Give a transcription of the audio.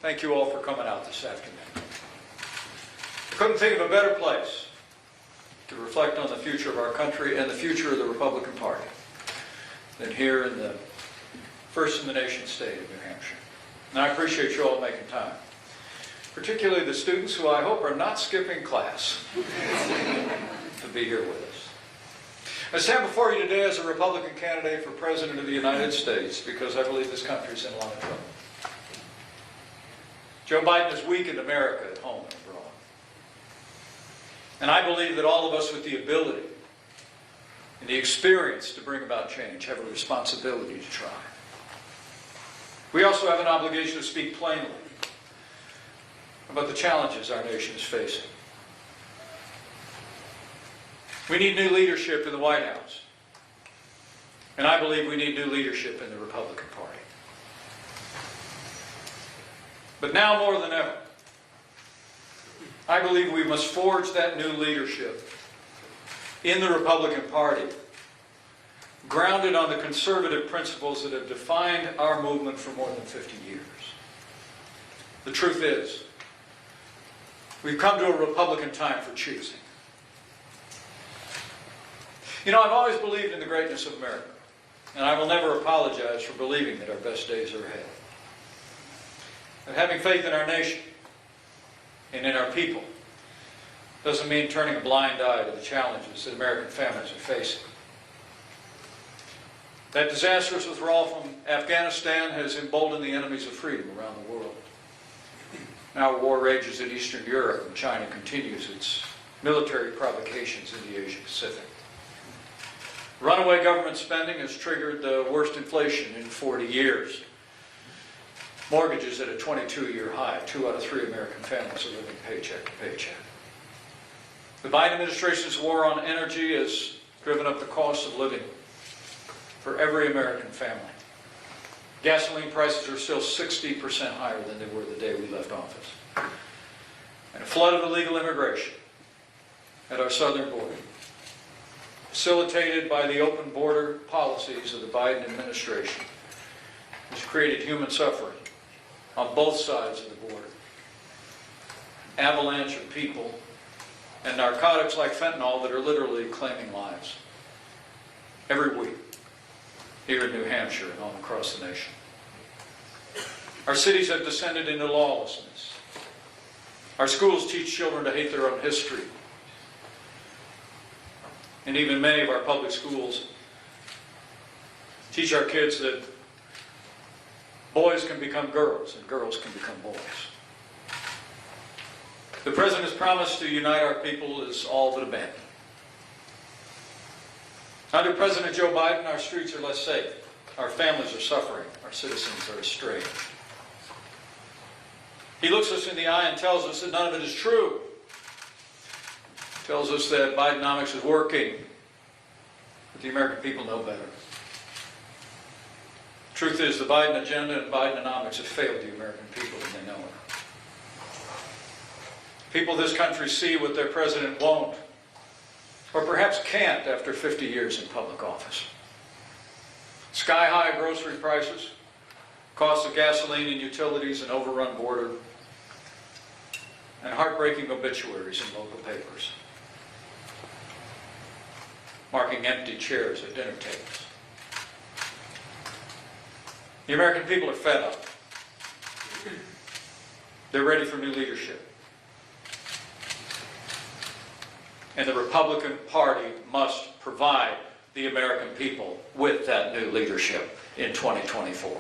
Thank you all for coming out this afternoon. I couldn't think of a better place to reflect on the future of our country and the future of the Republican Party than here in the first in the nation state of New Hampshire. And I appreciate you all making time, particularly the students who I hope are not skipping class to be here with us. I stand before you today as a Republican candidate for President of the United States because I believe this country is in a lot of trouble. Joe Biden has weakened America at home and abroad. And I believe that all of us with the ability and the experience to bring about change have a responsibility to try. We also have an obligation to speak plainly about the challenges our nation is facing. We need new leadership in the White House. And I believe we need new leadership in the Republican Party. But now more than ever, I believe we must forge that new leadership in the Republican Party, grounded on the conservative principles that have defined our movement for more than 50 years. The truth is, we've come to a Republican time for choosing. You know, I've always believed in the greatness of America, and I will never apologize for believing that our best days are ahead. But having faith in our nation and in our people doesn't mean turning a blind eye to the challenges that American families are facing. That disastrous withdrawal from Afghanistan has emboldened the enemies of freedom around the world. Now war rages in Eastern Europe, and China continues its military provocations in the Asia Pacific. Runaway government spending has triggered the worst inflation in 40 years. Mortgages at a 22-year high. 2 out of 3 American families are living paycheck to paycheck. The Biden administration's war on energy has driven up the cost of living for every American family. Gasoline prices are still 60% higher than they were the day we left office. And a flood of illegal immigration at our southern border, facilitated by the open border policies of the Biden administration, has created human suffering on both sides of the border. Avalanche of people and narcotics like fentanyl that are literally claiming lives every week here in New Hampshire and all across the nation. Our cities have descended into lawlessness. Our schools teach children to hate their own history. And even many of our public schools teach our kids that boys can become girls and girls can become boys. The President's promise to unite our people is all but abandoned. Under President Joe Biden, our streets are less safe, our families are suffering, our citizens are estranged. He looks us in the eye and tells us that none of it is true. He tells us that Bidenomics is working, but the American people know better. The truth is, the Biden agenda and Bidenomics have failed the American people, and they know it. People of this country see what their president won't, or perhaps can't, after 50 years in public office. Sky-high grocery prices, cost of gasoline and utilities, an overrun border, and heartbreaking obituaries in local papers, marking empty chairs at dinner tables. The American people are fed up. They're ready for new leadership. And the Republican Party must provide the American people with that new leadership in 2024.